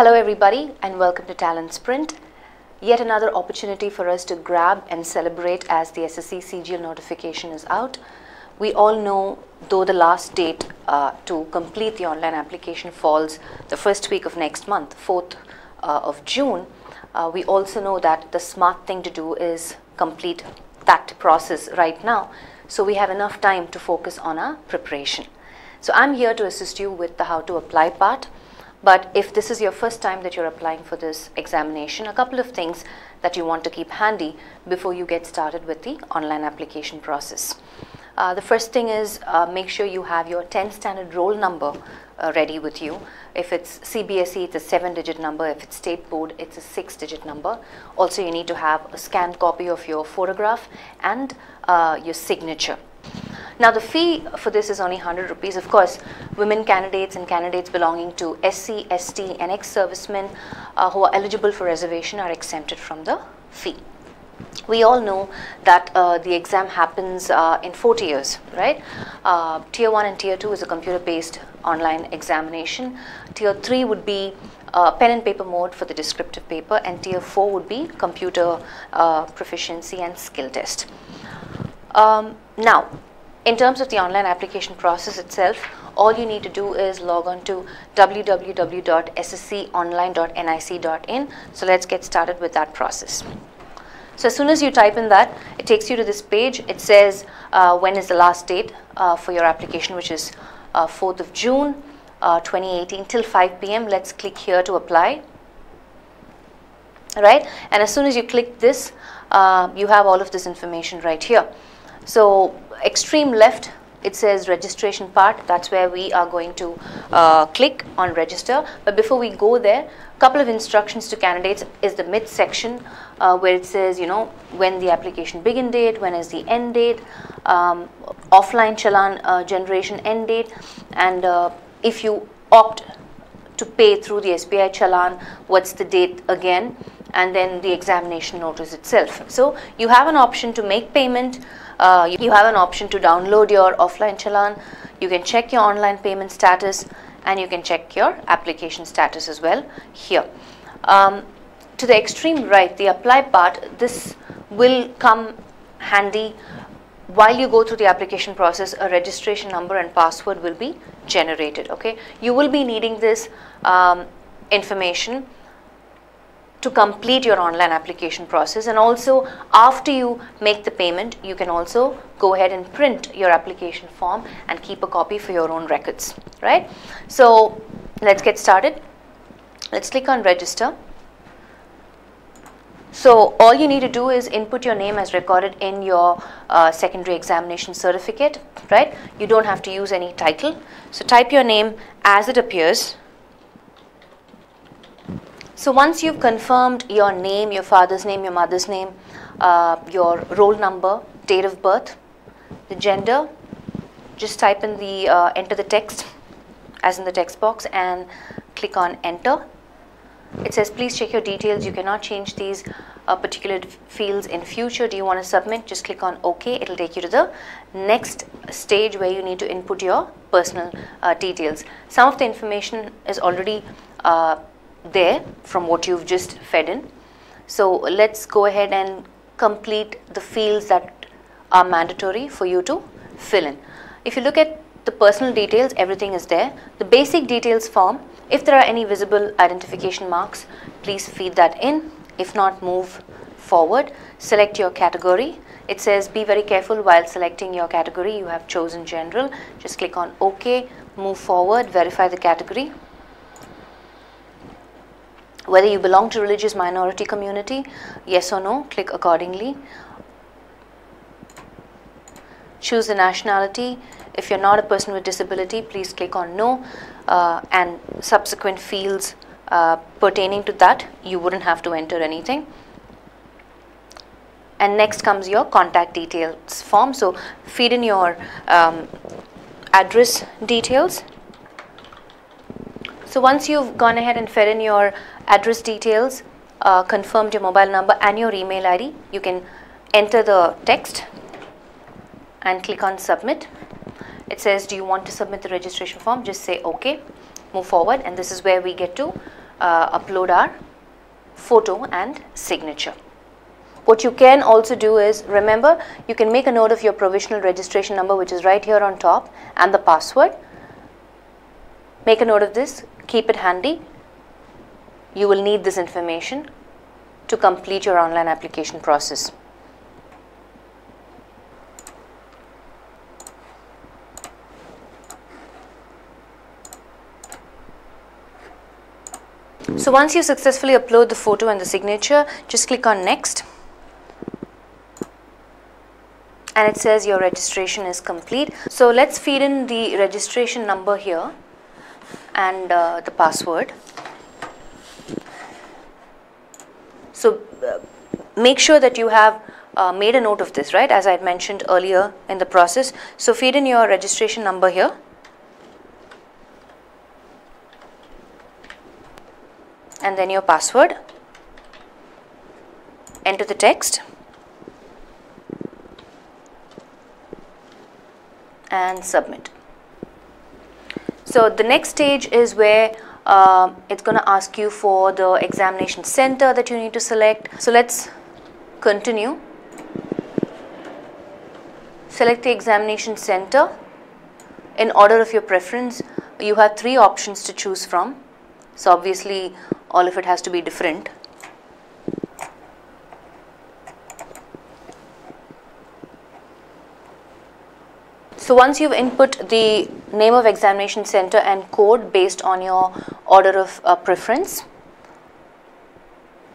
Hello everybody and welcome to TalentSprint. Yet another opportunity for us to grab and celebrate as the SSC CGL notification is out. We all know, though the last date to complete the online application falls the first week of next month, 4th of June, we also know that the smart thing to do is complete that process right now. So we have enough time to focus on our preparation. So I'm here to assist you with the how to apply part. But if this is your first time that you're applying for this examination, a couple of things that you want to keep handy before you get started with the online application process. The first thing is make sure you have your 10th standard roll number ready with you. If it's CBSE, it's a 7-digit number. If it's state board, it's a 6-digit number. Also, you need to have a scanned copy of your photograph and your signature. Now the fee for this is only 100 rupees. Of course, women candidates and candidates belonging to SC, ST and ex-servicemen who are eligible for reservation are exempted from the fee. We all know that the exam happens in 4 tiers, right? Tier 1 and Tier 2 is a computer-based online examination. Tier 3 would be pen and paper mode for the descriptive paper, and Tier 4 would be computer proficiency and skill test. Now, in terms of the online application process itself, all you need to do is log on to www.ssconline.nic.in. So let's get started with that process. So as soon as you type in that, it takes you to this page. It says when is the last date for your application, which is 4th of June 2018 till 5 p.m. Let's click here to apply. All right, and as soon as you click this, you have all of this information right here. So extreme left, it says registration part. That's where we are going to click on register. But before we go there, a couple of instructions to candidates is the mid section where it says, you know, when the application begin date, when is the end date, offline challan generation end date, and if you opt to pay through the SBI challan, what's the date again, and then the examination notice itself. So you have an option to make payment. You have an option to download your offline challan. You can check your online payment status, and you can check your application status as well here. To the extreme right, the apply part, this will come handy. While you go through the application process, a registration number and password will be generated. Okay, you will be needing this information to complete your online application process, and also after you make the payment, you can also go ahead and print your application form and keep a copy for your own records, right? So let's get started. Let's click on register. So all you need to do is input your name as recorded in your secondary examination certificate, right? You don't have to use any title. So type your name as it appears. So once you've confirmed your name, your father's name, your mother's name, your roll number, date of birth, the gender, just type in the enter the text as in the text box and click on enter. It says please check your details. You cannot change these particular fields in future. Do you want to submit? Just click on OK. It'll take you to the next stage where you need to input your personal details. Some of the information is already there from what you've just fed in. So let's go ahead and complete the fields that are mandatory for you to fill in. If you look at the personal details, everything is there. The basic details form, if there are any visible identification marks, please feed that in. If not, move forward. Select your category. It says be very careful while selecting your category. You have chosen general. Just click on OK, move forward, verify the category. Whether you belong to religious minority community, yes or no, click accordingly. Choose the nationality. If you're not a person with disability, please click on no, and subsequent fields pertaining to that, you wouldn't have to enter anything. And next comes your contact details form. So feed in your address details. So once you've gone ahead and fed in your address details, confirmed your mobile number and your email ID, you can enter the text and click on submit. It says do you want to submit the registration form? Just say OK, move forward, and this is where we get to upload our photo and signature. What you can also do is, remember, you can make a note of your provisional registration number, which is right here on top, and the password. Make a note of this, keep it handy. You will need this information to complete your online application process. So once you successfully upload the photo and the signature, just click on next. And it says your registration is complete. So let's feed in the registration number here and the password. So make sure that you have made a note of this, right, as I had mentioned earlier in the process. So feed in your registration number here. And then your password. Enter the text. And submit. So the next stage is where it's going to ask you for the examination center that you need to select. So let's continue. Select the examination center. In order of your preference, you have 3 options to choose from. So obviously all of it has to be different. So once you've input the name of examination center and code based on your order of preference,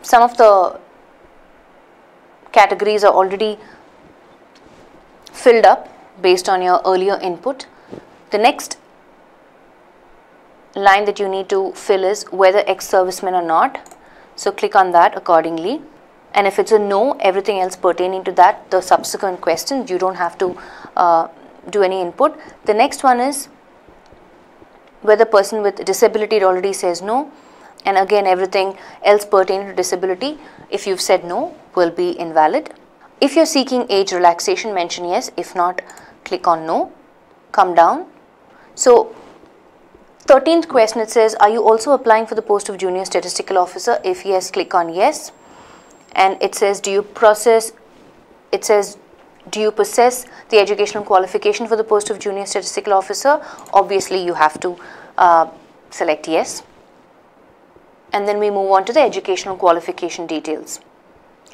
some of the categories are already filled up based on your earlier input. The next line that you need to fill is whether ex-serviceman or not. So click on that accordingly. And if it's a no, everything else pertaining to that, the subsequent questions, you don't have to do any input. The next one is whether person with disability, it already says no. And again, everything else pertaining to disability, if you've said no, will be invalid. If you're seeking age relaxation, mention yes. If not, click on no. Come down. So 13th question, it says, are you also applying for the post of junior statistical officer? If yes, click on yes. And it says, do you possess the educational qualification for the post of junior statistical officer? Obviously you have to select yes. And then we move on to the educational qualification details.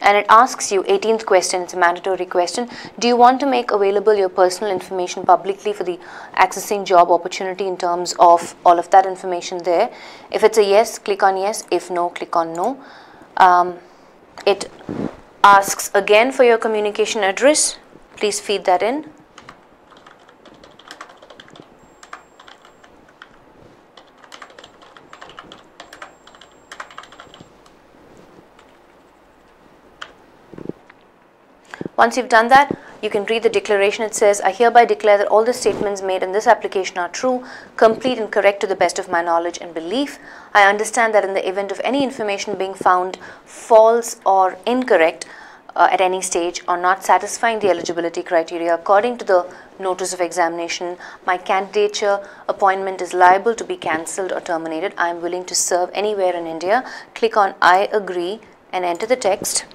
And it asks you, 18th question, it's a mandatory question, do you want to make available your personal information publicly for the accessing job opportunity in terms of all of that information there? If it's a yes, click on yes. If no, click on no. It asks again for your communication address. Please feed that in. Once you've done that, you can read the declaration. It says, I hereby declare that all the statements made in this application are true, complete and correct to the best of my knowledge and belief. I understand that in the event of any information being found false or incorrect at any stage or not satisfying the eligibility criteria according to the notice of examination, my candidature appointment is liable to be cancelled or terminated. I am willing to serve anywhere in India. Click on I agree and enter the text.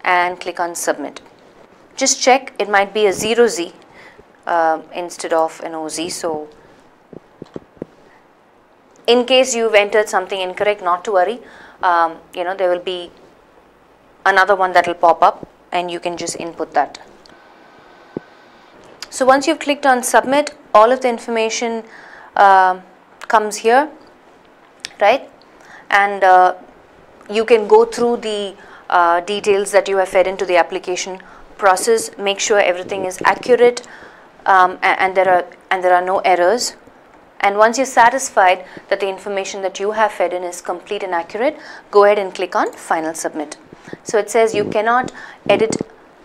And click on submit. Just check, it might be a 0Z instead of an OZ. So in case you've entered something incorrect, not to worry, there will be another one that will pop up and you can just input that. So once you've clicked on submit, all of the information comes here, right? And you can go through the details that you have fed into the application process. Make sure everything is accurate and there are no errors. And once you're satisfied that the information that you have fed in is complete and accurate, go ahead and click on final submit. So it says you cannot edit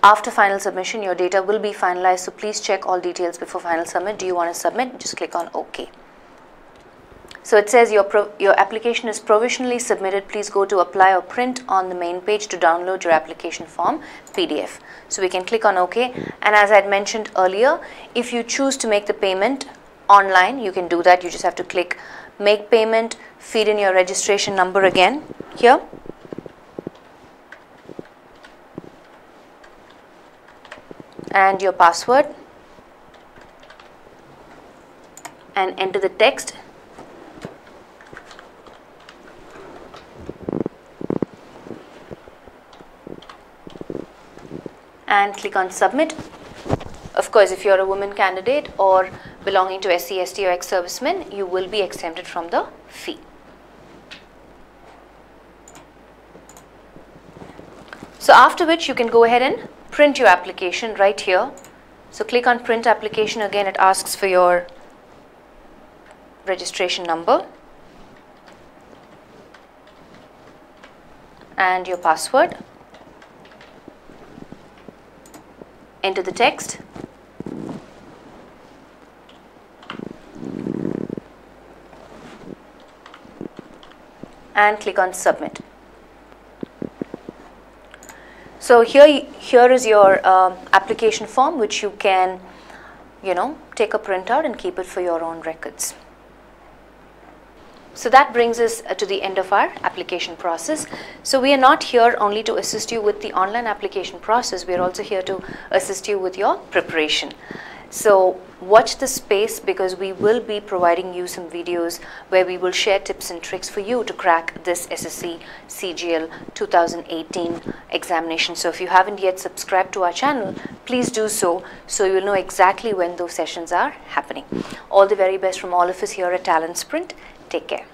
after final submission. Your data will be finalized, so please check all details before final submit. Do you want to submit? Just click on OK. So it says your application is provisionally submitted. Please go to apply or print on the main page to download your application form PDF. So we can click on OK. And as I had mentioned earlier, if you choose to make the payment online, you can do that. You just have to click make payment, feed in your registration number again here. And your password, and enter the text. And click on submit. Of course, if you're a woman candidate or belonging to SC, ST or ex-servicemen, you will be exempted from the fee. So after which you can go ahead and print your application right here. So click on print application. Again, it asks for your registration number and your password. Enter the text. And click on submit. So here is your application form, which you can, take a printout and keep it for your own records. So that brings us to the end of our application process. So we are not here only to assist you with the online application process, we are also here to assist you with your preparation. So watch this space, because we will be providing you some videos where we will share tips and tricks for you to crack this SSC CGL 2018 examination. So if you haven't yet subscribed to our channel, please do so, so you will know exactly when those sessions are happening. All the very best from all of us here at TalentSprint. Take care.